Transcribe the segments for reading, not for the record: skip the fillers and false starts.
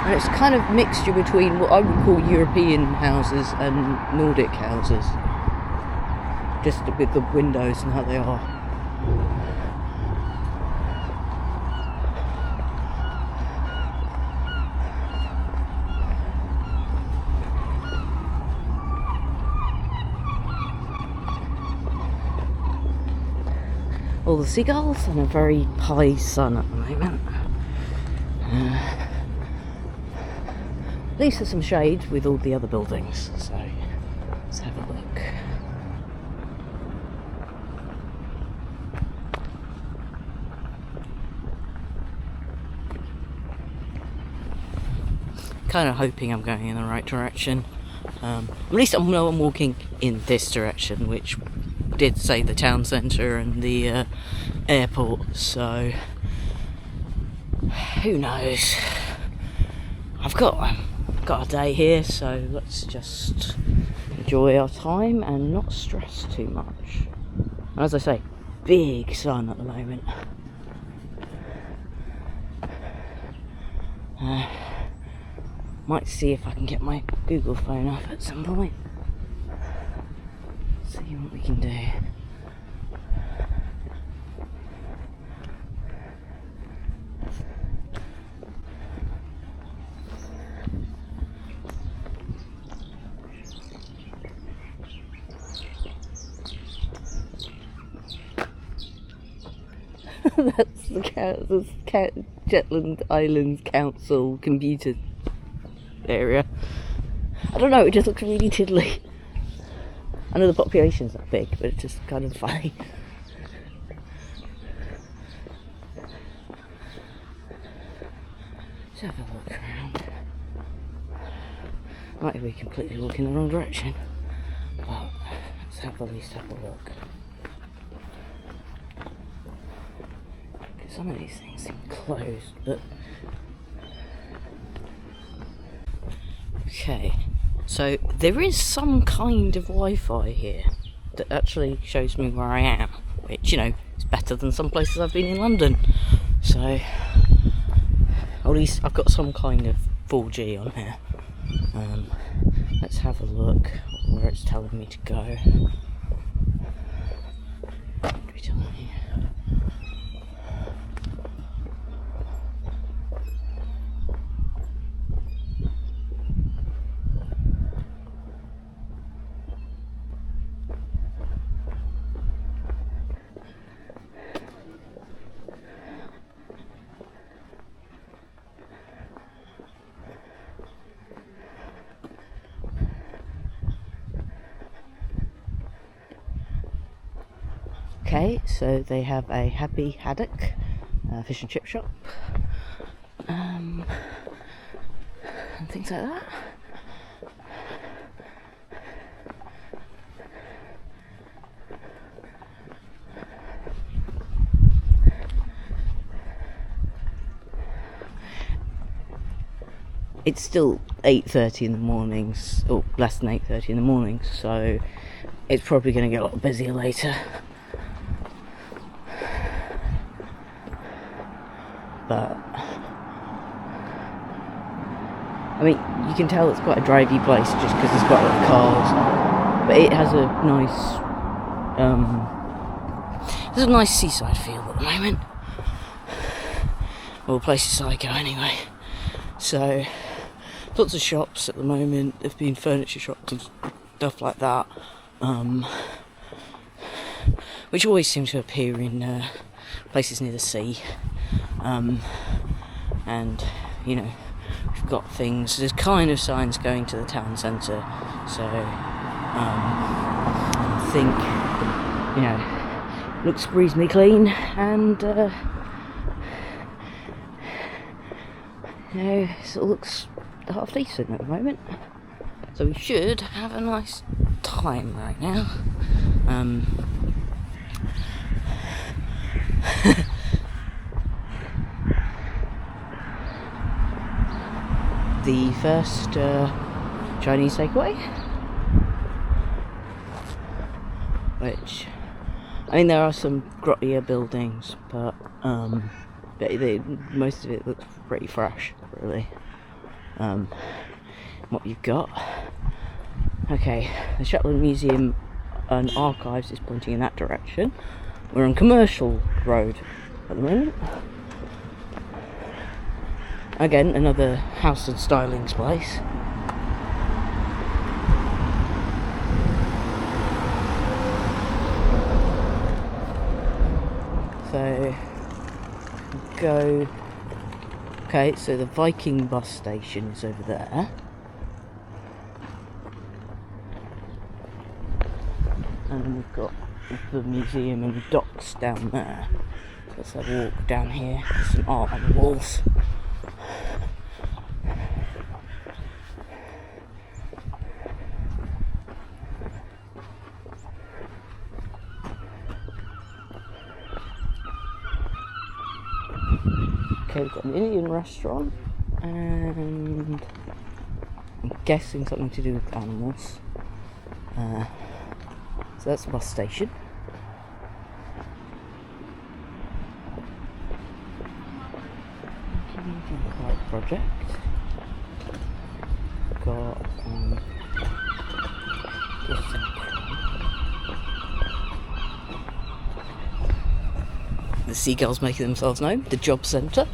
And it's kind of mixture between what I would call European houses and Nordic houses. Just with the windows and how they are. All the seagulls and a very high sun at the moment. At least there's some shade with all the other buildings, so let's have a look. Kind of hoping I'm going in the right direction. At least I know I'm walking in this direction, which did say the town centre and the airport, so who knows. I've got a day here, so let's just enjoy our time and not stress too much. And as I say, big sun at the moment. Might see if I can get my Google phone up at some point. See what we can do. That's the Shetland Islands Council computer area. I don't know, it just looks really tiddly. I know the population's not big, but it's just kind of funny. Let's have a look around. Might be completely looking the wrong direction, but let's at least have a look. Some of these things seem closed, but okay, so there is some kind of Wi-Fi here that actually shows me where I am, which, you know, is better than some places I've been in London. So at least I've got some kind of 4G on here. Let's have a look where it's telling me to go. Okay, so they have a Happy Haddock fish and chip shop, and things like that. It's still 8:30 in the mornings, or less than 8:30 in the mornings, so it's probably going to get a lot busier later. But I mean, you can tell it's quite a drivey place just because there's quite a lot of cars. But it has a nice seaside feel at the moment. Well, places I go anyway. So lots of shops at the moment. There've been furniture shops and stuff like that, which always seem to appear in places near the sea. And you know, we've got things, there's kind of signs going to the town centre, so I think, you know, looks reasonably clean, and you know, it sort of looks half decent at the moment, so we should have a nice time right now. The first Chinese takeaway, which, I mean, there are some grottier buildings, but most of it looks pretty fresh, really. what you've got. Okay, the Shetland Museum and Archives is pointing in that direction. We're on Commercial Road at the moment. Again, another house and stylings place. So, go... Okay, so the Viking bus station is over there. And then we've got the museum and the docks down there. Let's have a walk down here. There's some art on the walls. Okay, we've got an Indian restaurant and I'm guessing something to do with animals. So that's the bus station. Project. Got the seagulls making themselves known. The job centre.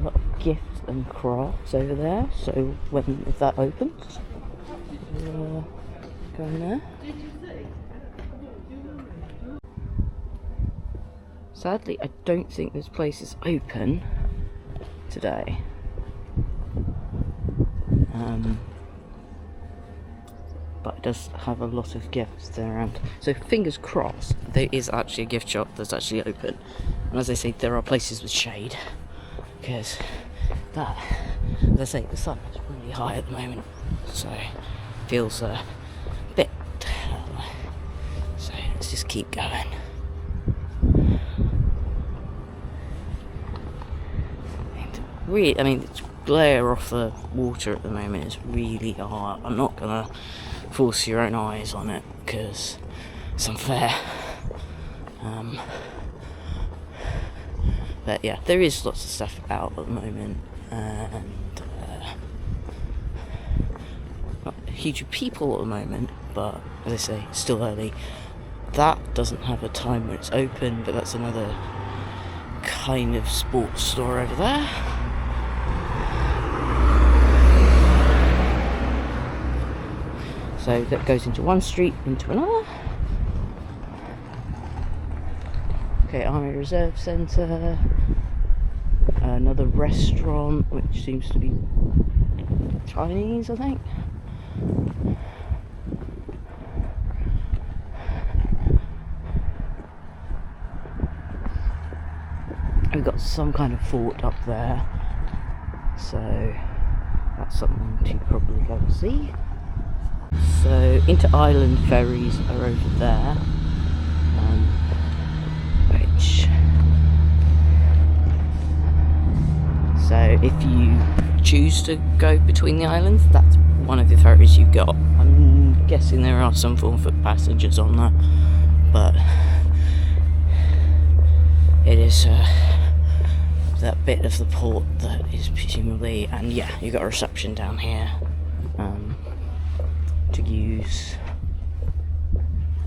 Lot of gifts and crafts over there. So if that opens, go in there. Sadly, I don't think this place is open today. But it does have a lot of gifts there around. So fingers crossed, there is actually a gift shop that's actually open. And as I say, there are places with shade. Because that, as I say, the sun is really high at the moment. So it feels a bit... So let's just keep going. Really, I mean, the glare off the water at the moment is really hard. I'm not gonna force your own eyes on it because it's unfair. But yeah, there is lots of stuff out at the moment, and not a huge of people at the moment. But as I say, it's still early. That doesn't have a time when it's open, but that's another kind of sports store over there. So that goes into one street, into another. Okay, Army Reserve Centre. Another restaurant, which seems to be Chinese, I think. We've got some kind of fort up there. So that's something to probably go and see. So inter-island ferries are over there, which, so if you choose to go between the islands, that's one of the ferries you've got. I'm guessing there are some 4-foot passengers on there, but it is that bit of the port that is presumably, and yeah, you've got a reception down here. To use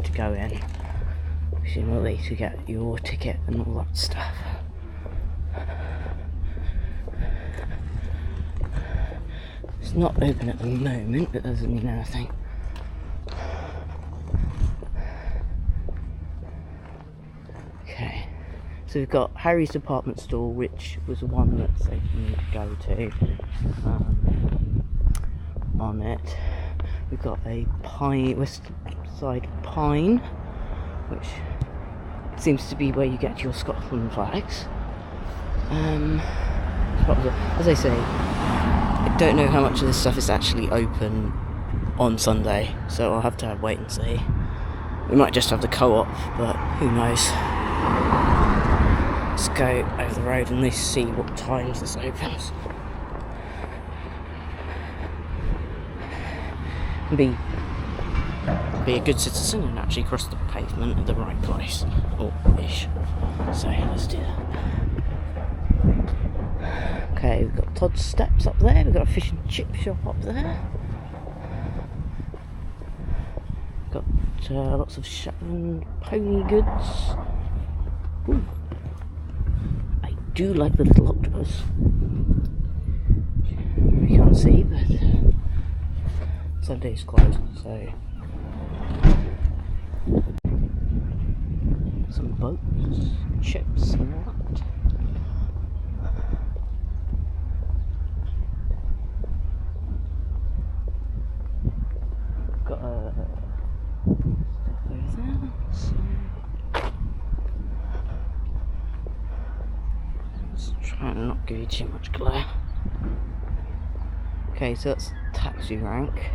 to go in, presumably to get your ticket and all that stuff. It's not open at the moment, but that doesn't mean anything. Okay, so we've got Harry's department store, which was the one that safe for me to go to. On it. We've got a West Side Pine, which seems to be where you get your Scotland flags. As I say, I don't know how much of this stuff is actually open on Sunday, so I'll have to wait and see. We might just have the co-op, but who knows. Let's go over the road and let's see what times this opens. Be be a good citizen and actually cross the pavement at the right place. Or ish. So let's do that. Okay, we've got Todd's Steps up there, we've got a fish and chip shop up there. Got lots of Shetland pony goods. Ooh. I do like the little octopus. You can't see, but Sunday's closed, so some boats, chips and that. Got a stuff over there. So let's try and not give you too much glare. Okay, so that's taxi rank,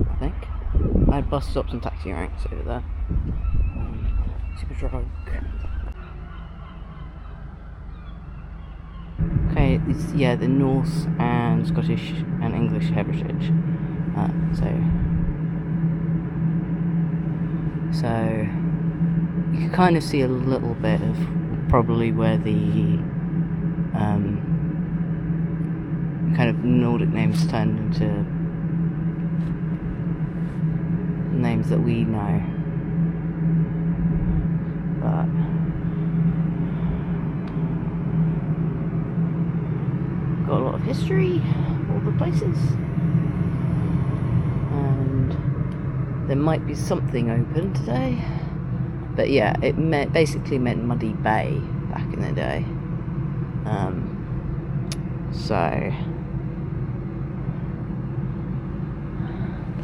I think. I had bus stops and taxi ranks over there. Super drug. Okay, it's, yeah, the Norse and Scottish and English heritage. So you can kind of see a little bit of probably where the kind of Nordic names turned into names that we know. But got a lot of history, all the places, and there might be something open today. But yeah, it basically meant Muddy Bay back in the day. So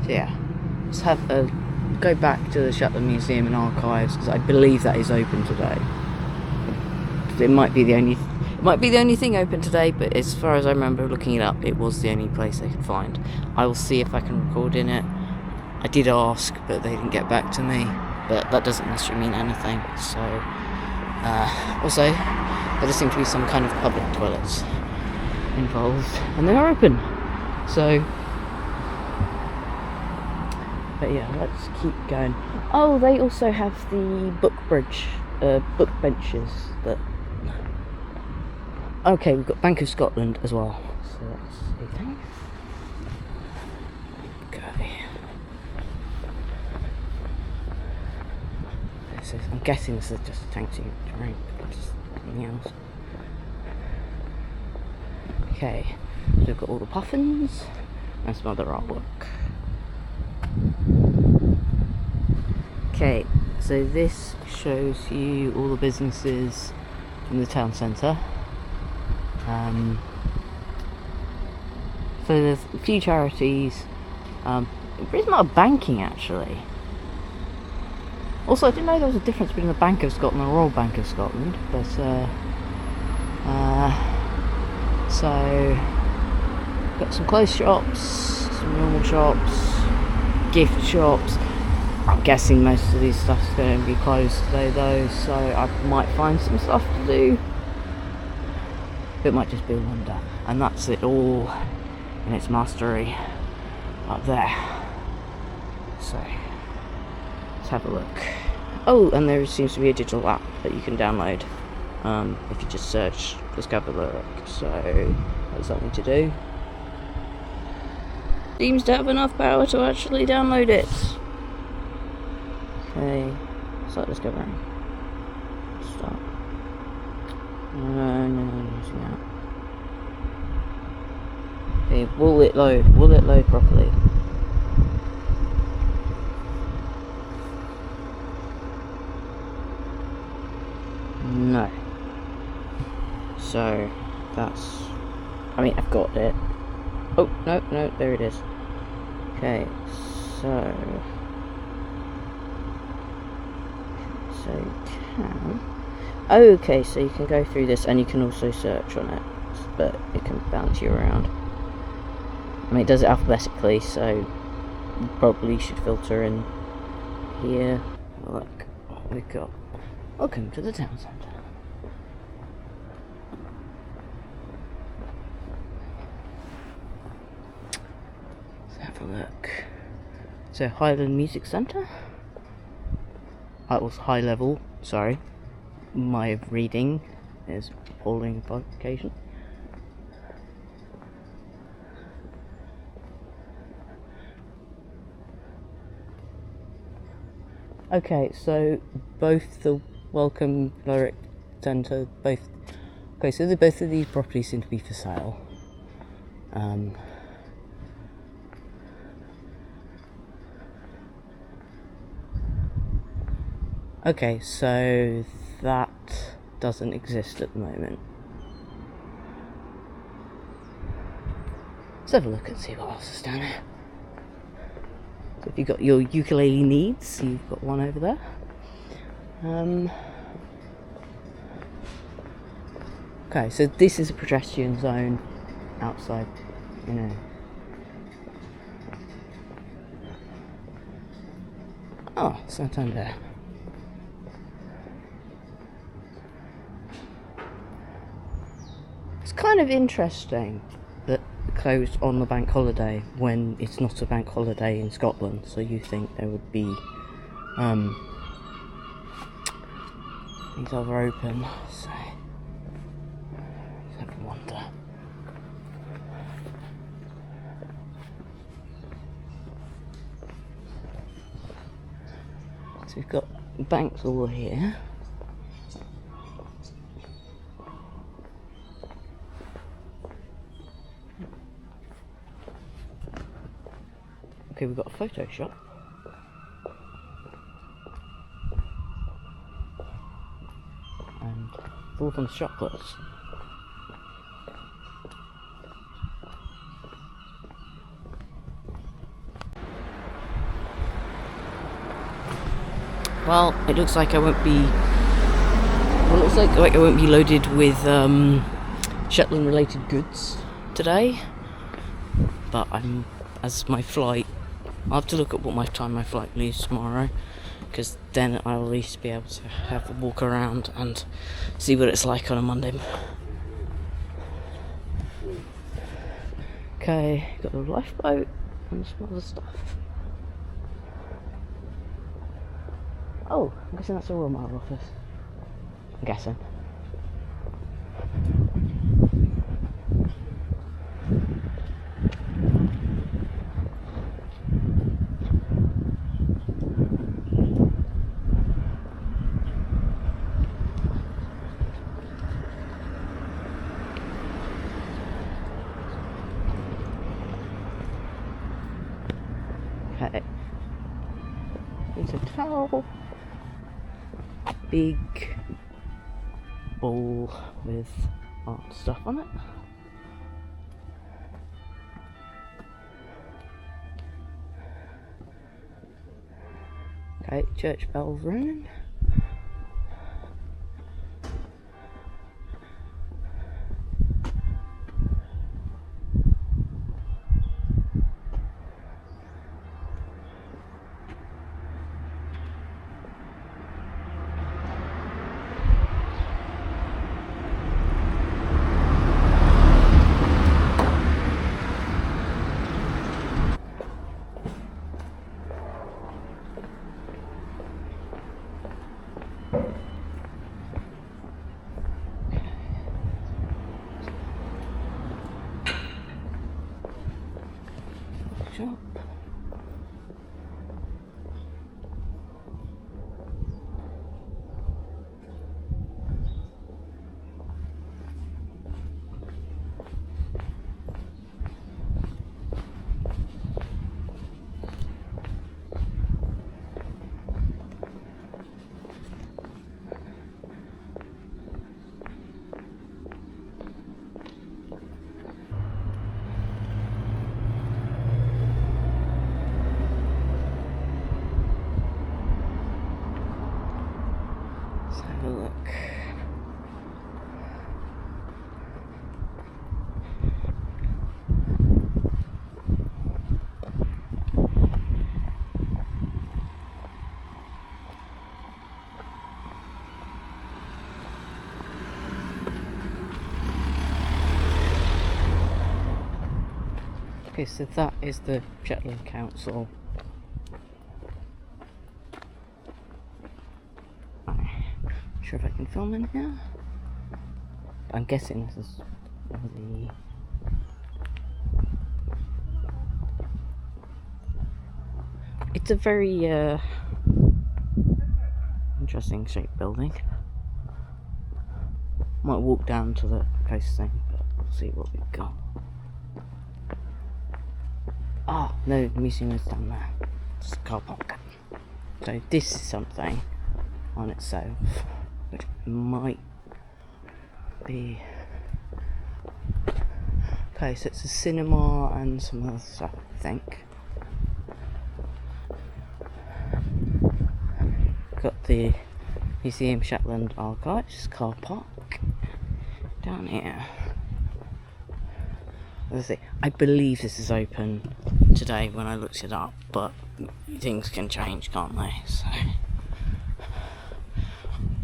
yeah, let's have a go back to the Shetland Museum and Archives, because I believe that is open today. It might be the only thing open today, but as far as I remember looking it up, it was the only place I could find. I will see if I can record in it. I did ask, but they didn't get back to me. But that doesn't necessarily mean anything. So also, there does seem to be some kind of public toilets involved, and they are open. So. But yeah, let's keep going. Oh, they also have the book benches that... Okay, we've got Bank of Scotland as well. So that's a thing. Okay. I'm guessing this is just a taxi drink, just nothing else. Okay, so we've got all the puffins and some other artwork. Okay, so this shows you all the businesses in the town centre. So there's a few charities. There's not a banking actually. Also, I didn't know there was a difference between the Bank of Scotland and the Royal Bank of Scotland, but so got some clothes shops, some normal shops, gift shops. I'm guessing most of these stuff's going to be closed today though, so I might find some stuff to do. It might just be a wonder. And that's it all in its mastery up there. So let's have a look. Oh, and there seems to be a digital app that you can download if you just search Discover Lerwick. So that's something to do. Seems to have enough power to actually download it. Okay, start discovering. Start. No, using that. Okay, will it load? Will it load properly? No. So that's. I mean, I've got it. Oh no, there it is. Okay, so. Can. Oh, okay, so you can go through this and you can also search on it, but it can bounce you around. I mean, it does it alphabetically, so you probably should filter in here. Look what we've got. Welcome to the town centre. Let's have a look. So Highland Music Centre. That was high level, sorry. My reading is appalling by occasion. Okay, so both the Welcome Lerwick Centre, so both of these properties seem to be for sale. Okay, so that doesn't exist at the moment. Let's have a look and see what else is down here. So if you've got your ukulele needs, you've got one over there. Okay, so this is a pedestrian zone outside, you know. Oh, Santander. It's kind of interesting that closed on the bank holiday when it's not a bank holiday in Scotland, so you think there would be these other open, so let's have a wonder. So we've got banks all here. Okay, we've got a photo shop. And Thornton's chocolates. Well, it looks like I won't be. Well, it looks like I won't be loaded with Shetland-related goods today. But as my flight. I'll have to look at what time my flight leaves tomorrow, because then I'll at least be able to have a walk around and see what it's like on a Monday. Okay, got the lifeboat and some other stuff. Oh, I'm guessing that's a Royal Mail office. I'm guessing. Okay. There's a towel. Big bowl with art stuff on it. Okay, church bells ringing. Shop. Let's have a look. Okay, so that is the Shetland Council Sure if I can film in here. I'm guessing this is the... It's a very interesting shaped building. Might walk down to the coast thing, but we'll see what we've got. Oh, no, the museum is down there. It's a car park. So this is something on itself, which might be... Okay, so it's a cinema and some other stuff, I think. Got the Museum Shetland Archives car park down here. Let's see. I believe this is open today when I looked it up, but things can change, can't they? So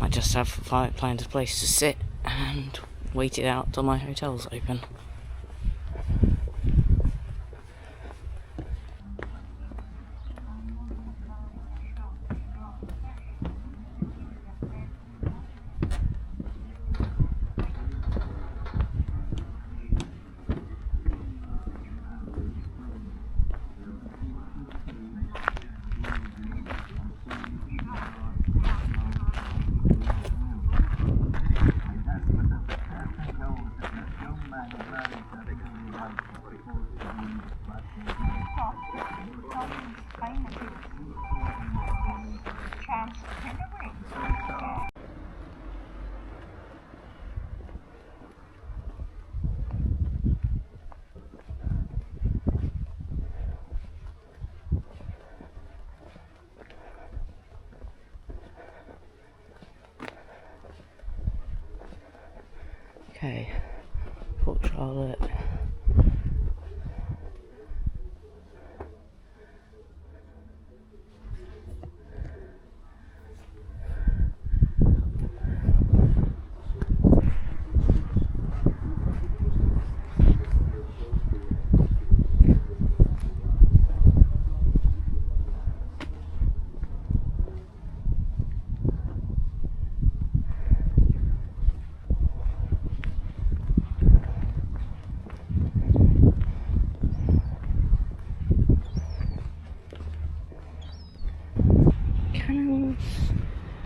I just have find a place to sit and wait it out till my hotel's open. Okay, Port Charlotte.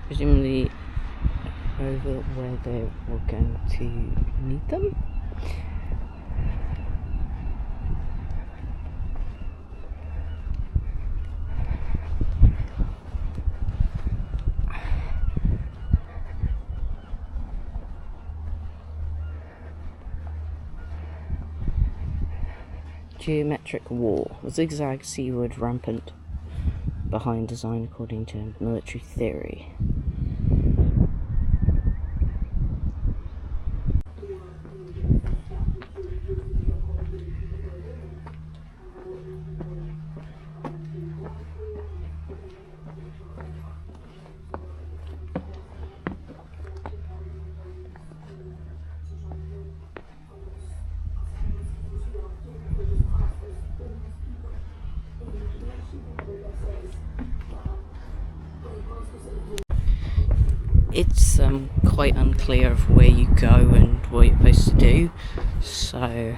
Presumably over where they were going to need them. Geometric wall, a zigzag seaward rampant behind design according to military theory. It's quite unclear of where you go and what you're supposed to do, so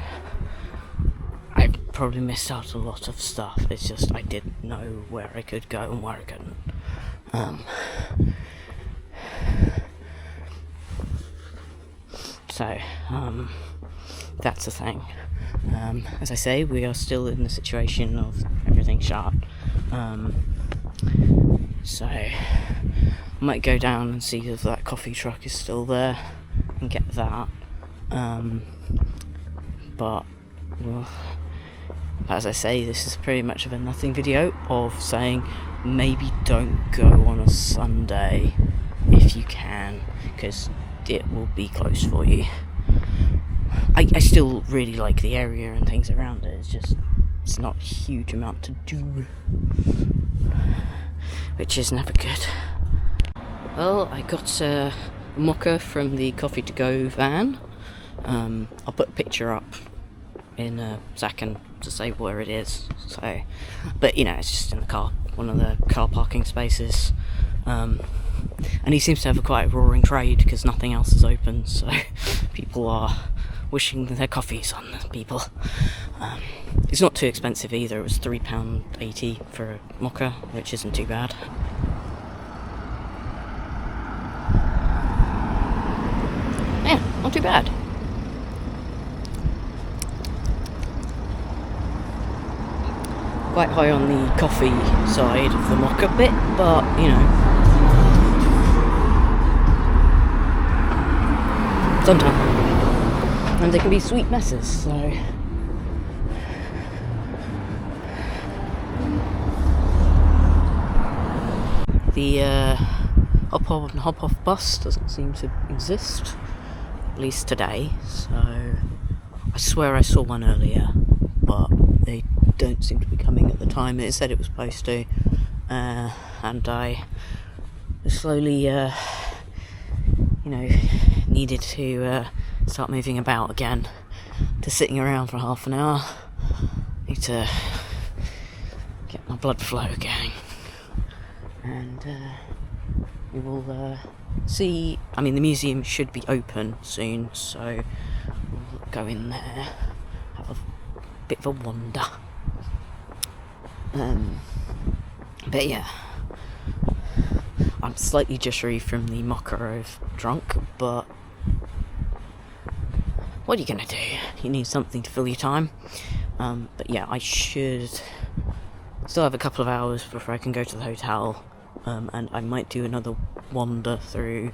I probably missed out a lot of stuff. It's just I didn't know where I could go and where I couldn't. That's the thing. As I say, we are still in the situation of everything shut. So I might go down and see if that coffee truck is still there and get that. But well, as I say, this is pretty much of a nothing video of saying maybe don't go on a Sunday if you can, because it will be close for you. I still really like the area and things around it. It's not a huge amount to do, which is never good. Well, I got a mocha from the coffee to go van. I'll put a picture up in a second to say where it is. So, but you know, it's just in the car, one of the car parking spaces. And he seems to have quite a roaring trade because nothing else is open, so people are wishing their coffees on people. It's not too expensive either. It was £3.80 for a mocha, which isn't too bad. Yeah, not too bad. Quite high on the coffee side of the mocha bit, but you know, sometimes. And they can be sweet messes, so. The hop on and hop off bus doesn't seem to exist, at least today, so I swear I saw one earlier, but they don't seem to be coming at the time it said it was supposed to, and I slowly, needed to start moving about again. To sitting around for half an hour, need to get my blood flow going. And we will see. I mean, the museum should be open soon, so we'll go in there, have a bit of a wander. But yeah, I'm slightly jittery from the mocha I've drunk, but what are you gonna do? You need something to fill your time. But yeah, I should still have a couple of hours before I can go to the hotel. And I might do another wander through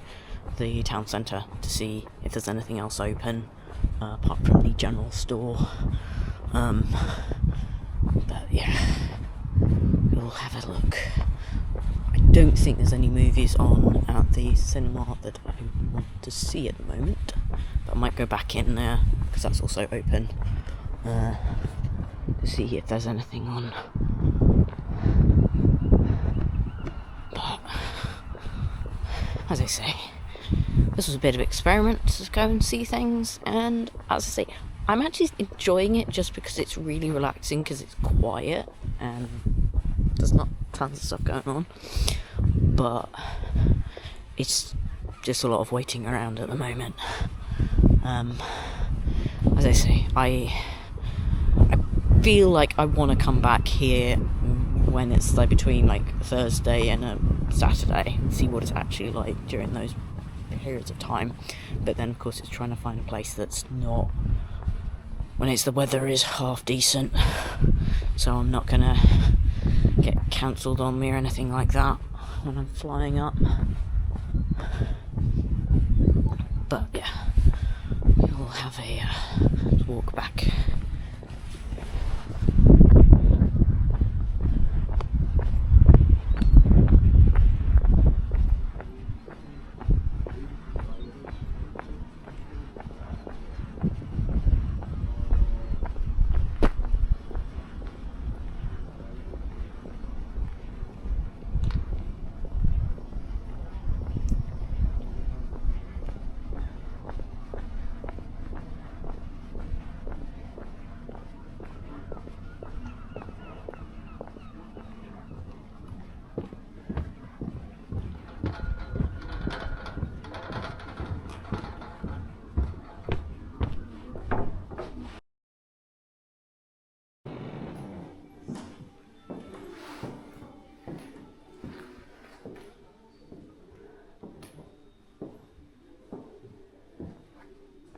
the town centre to see if there's anything else open, apart from the general store. But yeah, we'll have a look. I don't think there's any movies on at the cinema that I want to see at the moment, but I might go back in there, because that's also open, to see if there's anything on. But, as I say, this was a bit of an experiment to go and see things, and as I say, I'm actually enjoying it just because it's really relaxing, because it's quiet and there's not tons of stuff going on, but it's just a lot of waiting around at the moment. As I say, I feel like I want to come back here when it's like between like Thursday and a Saturday and see what it's actually like during those periods of time. But then of course it's trying to find a place that's not, when the weather is half decent, so I'm not gonna get cancelled on me or anything like that when I'm flying up. But yeah, we'll have a walk back.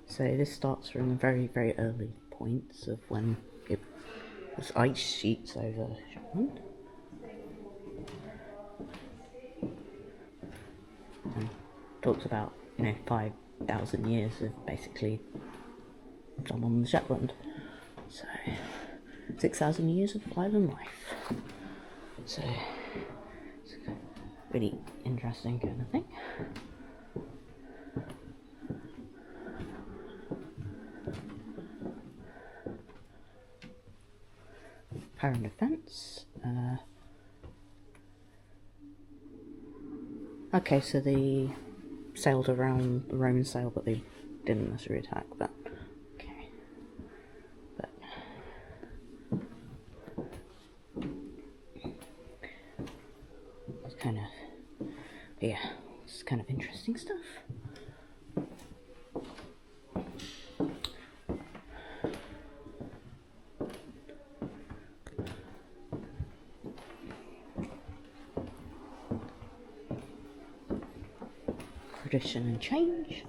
So this starts from the very, very early points of when it was ice sheets over Shetland. And talks about, 5,000 years of basically someone on the Shetland. So 6,000 years of island life. So it's a really interesting kind of thing. Power and defence. Okay, so they sailed around the Roman sail, but they didn't necessarily attack. But okay, but it's kind of yeah, it's kind of interesting stuff. Tradition and change.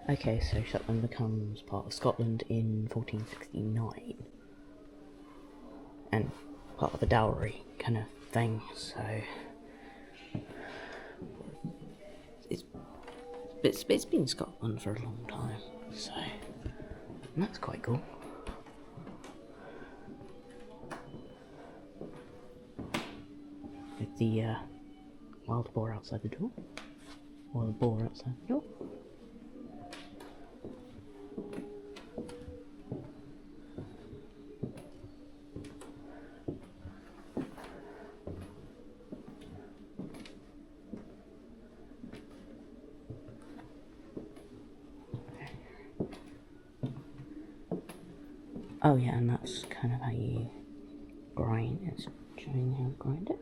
Okay, so Shetland becomes part of Scotland in 1469, and part of the dowry kind of thing, so it's been Scotland for a long time, so that's quite cool. With the wild boar outside the door. Wild boar outside the door. Oh yeah, and that's kind of how you grind. It's showing how to grind it.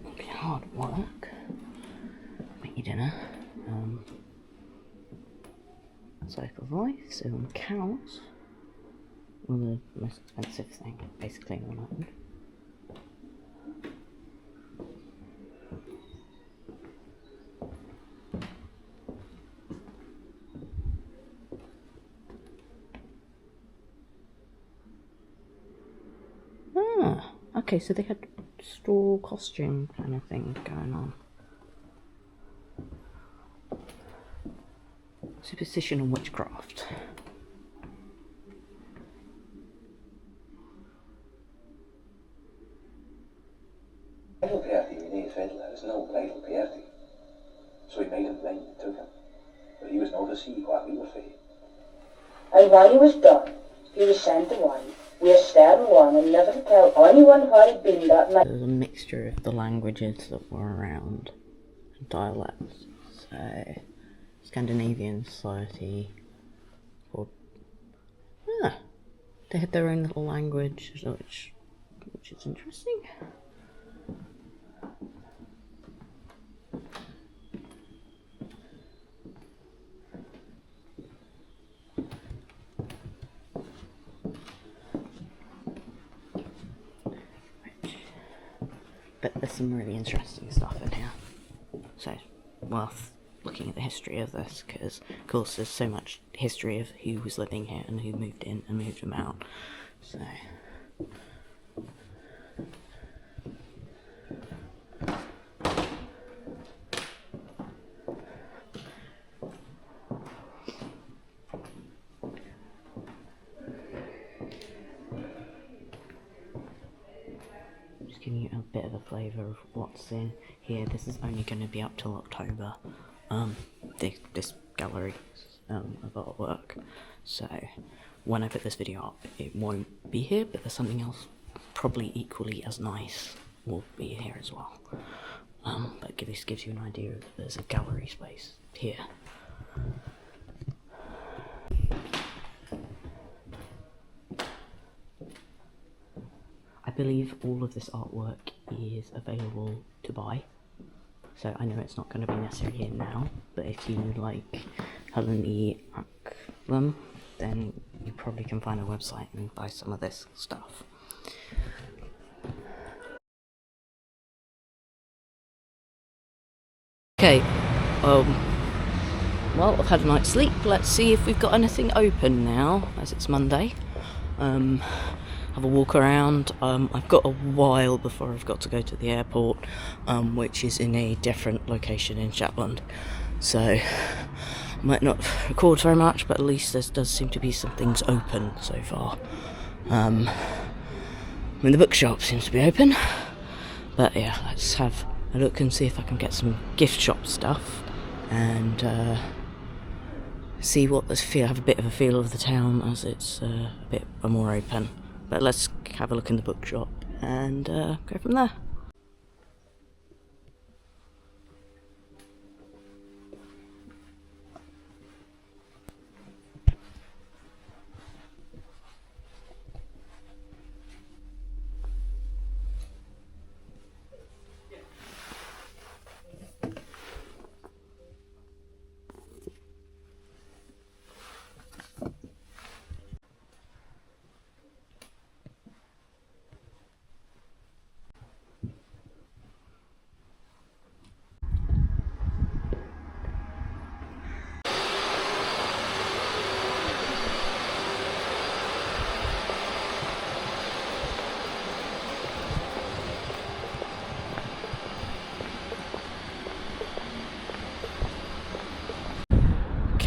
It'll be hard work. Make your dinner. Cycle of life. So on cows, well, the most expensive thing, basically in one item. Okay, so they had straw costume kind of thing going on. Superstition and witchcraft. Bridal party with Nate Fiddler is no bridal party. So he made him blind and took him. But he was not to see what we were for. And when he was done, he was sent away with a stern warning never to tell anyone where he'd been that night. There's a mixture of the languages that were around, and dialects. So, Scandinavian society, or they had their own little language, which is interesting. But there's some really interesting stuff in here, so worth looking at the history of this, because of course there's so much history of who was living here and who moved in and moved them out, so giving you a bit of a flavour of what's in here. This is only going to be up till October, this gallery of artwork, so when I put this video up it won't be here, but there's something else probably equally as nice will be here as well. But this gives you an idea of there's a gallery space here. I believe all of this artwork is available to buy, so I know it's not going to be necessarily here now, but if you like Helen E. Acklam, then you probably can find a website and buy some of this stuff. Okay, well, I've had a night's sleep. Let's see if we've got anything open now, as it's Monday. Have a walk around. I've got a while before I've got to go to the airport, which is in a different location in Shetland, so might not record very much, but at least there does seem to be some things open so far. I mean, the bookshop seems to be open, but yeah, let's have a look and see if I can get some gift shop stuff and see what this feel. Have a bit of a feel of the town as it's a bit more open. But let's have a look in the bookshop and go from there.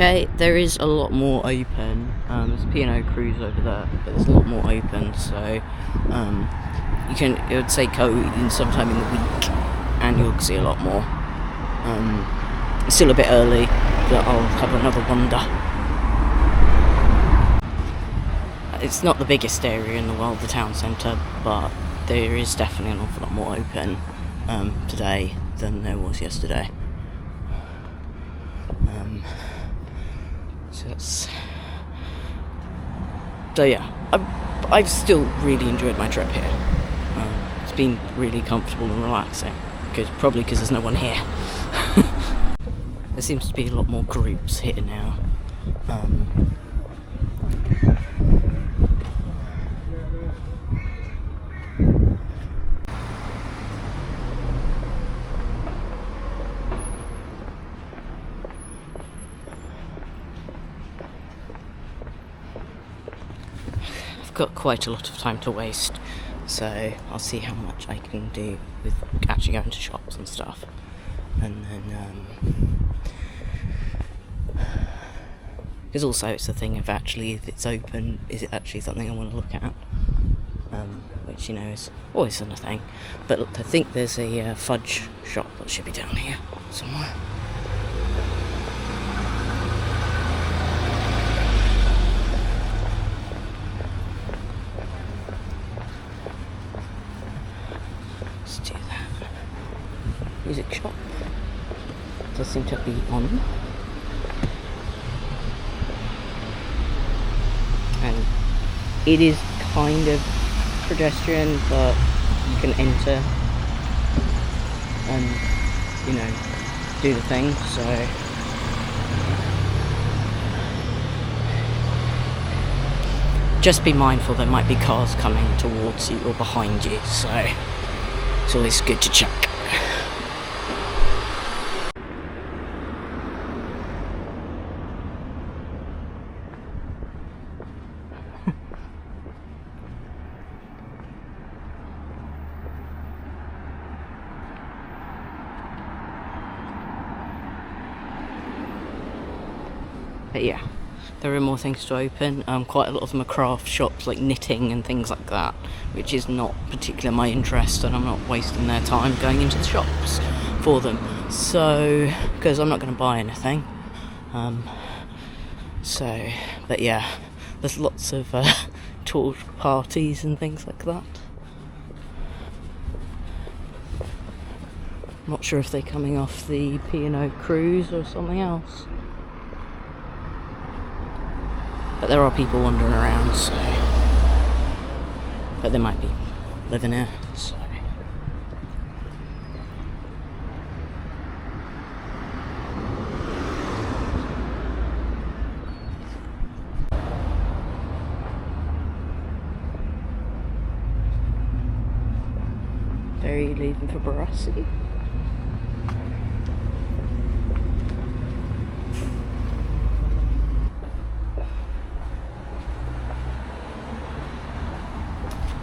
okay, there is a lot more open. There's a P&O cruise over there, but there's a lot more open, so it would say go in sometime in the week and you'll see a lot more. It's still a bit early, but I'll have another wander. It's not the biggest area in the world, the town centre, but there is definitely an awful lot more open today than there was yesterday. So yeah, I've still really enjoyed my trip here. It's been really comfortable and relaxing, probably because there's no one here. There seems to be a lot more groups here now. I've got quite a lot of time to waste, so I'll see how much I can do with actually going to shops and stuff. And then, because also it's the thing of actually, if it's open, is it actually something I want to look at? Which, is always a thing. But I think there's a fudge shop that should be down here somewhere. Let's do that. Music shop. Does seem to be on. And it is kind of pedestrian, but you can enter and, do the thing, so just be mindful there might be cars coming towards you or behind you, so it's always good to check. But yeah, there are more things to open. Quite a lot of them are craft shops, like knitting and things like that, which is not particularly my interest, and I'm not wasting their time going into the shops for them. So, because I'm not going to buy anything. But yeah, there's lots of torch parties and things like that. I'm not sure if they're coming off the P&O cruise or something else. But there are people wandering around, so. But they might be living here, so. Are you leaving for Barassi?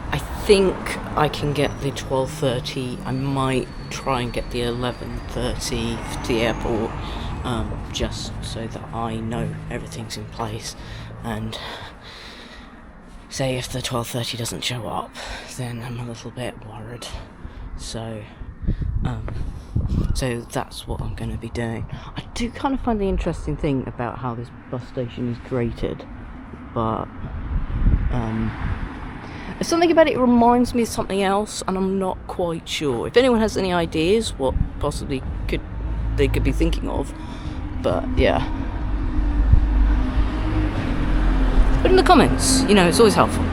I think I can get the 12:30. I might try and get the 11:30 to the airport, just so that I know everything's in place. And say if the 12:30 doesn't show up, then I'm a little bit worried. So that's what I'm going to be doing. I do kind of find the interesting thing about how this bus station is created, but something about it reminds me of something else, and I'm not quite sure. If anyone has any ideas what possibly they could be thinking of, but yeah. Put in the comments, it's always helpful.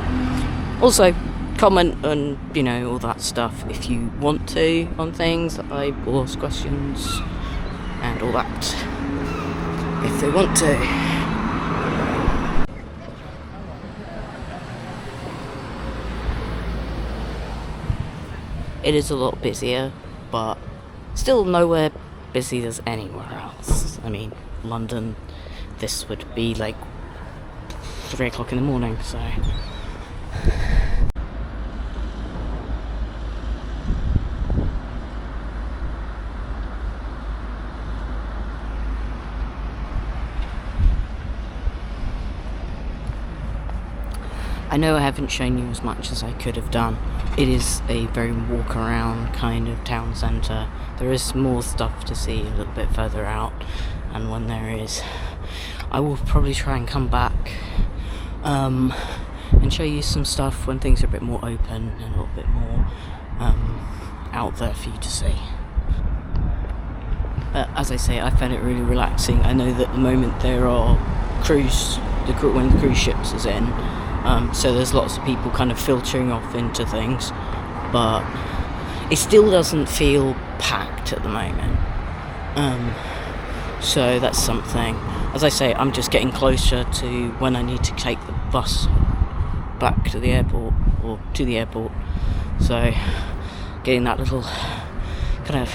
Also, comment on, all that stuff if you want to on things that I will ask questions and all that. If they want to. It is a lot busier, but still nowhere busy as anywhere else. I mean, London, this would be like 3 o'clock in the morning, so. I know I haven't shown you as much as I could have done. It is a very walk around kind of town centre. There is more stuff to see a little bit further out, and when there is, I will probably try and come back and show you some stuff when things are a bit more open and a little bit more out there for you to see. But as I say, I found it really relaxing. I know that at the moment there are when the cruise ships is in, so there's lots of people kind of filtering off into things, but it still doesn't feel packed at the moment. So that's something. As I say, I'm just getting closer to when I need to take the bus back to the airport, or to the airport. So getting that little kind of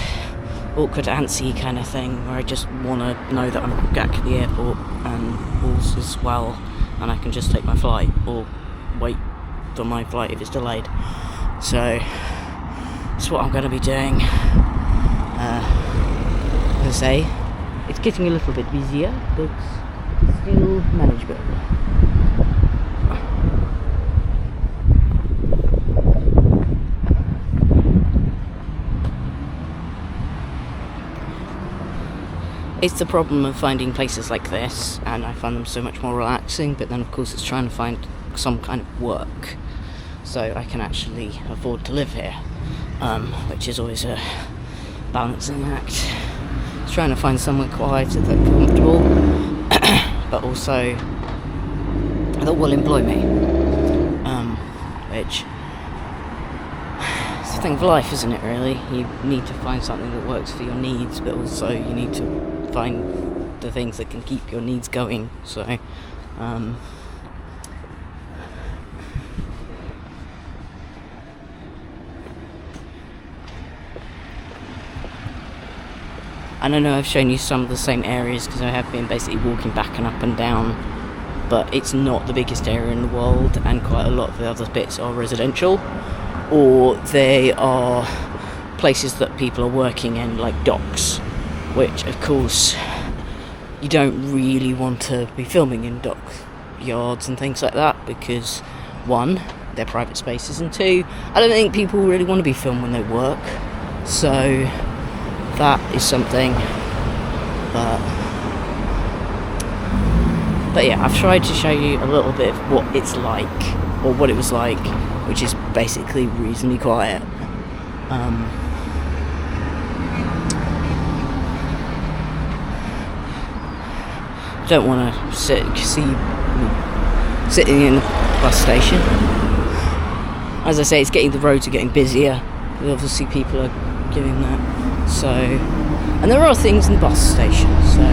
awkward, antsy kind of thing where I just want to know that I'm back at the airport and all's is well, and I can just take my flight or wait for my flight if it's delayed. So that's what I'm going to be doing. As I say, it's getting a little bit busier, but still manageable. It's the problem of finding places like this, and I find them so much more relaxing, but then of course it's trying to find some kind of work so I can actually afford to live here, which is always a balancing act. It's trying to find somewhere quiet and comfortable, but also that will employ me, which is the thing of life, isn't it, really? You need to find something that works for your needs, but also you need to find the things that can keep your needs going. So and I know I've shown you some of the same areas because I have been basically walking back and up and down, but it's not the biggest area in the world, and quite a lot of the other bits are residential, or they are places that people are working in, like docks, which of course you don't really want to be filming in dock yards and things like that, because one, they're private spaces, and two, I don't think people really want to be filmed when they work. So that is something. But yeah, I've tried to show you a little bit of what it's like, or what it was like, which is basically reasonably quiet. Don't want to see sitting in the bus station. As I say, the roads are getting busier. Obviously, people are doing that. So, and there are things in the bus station. So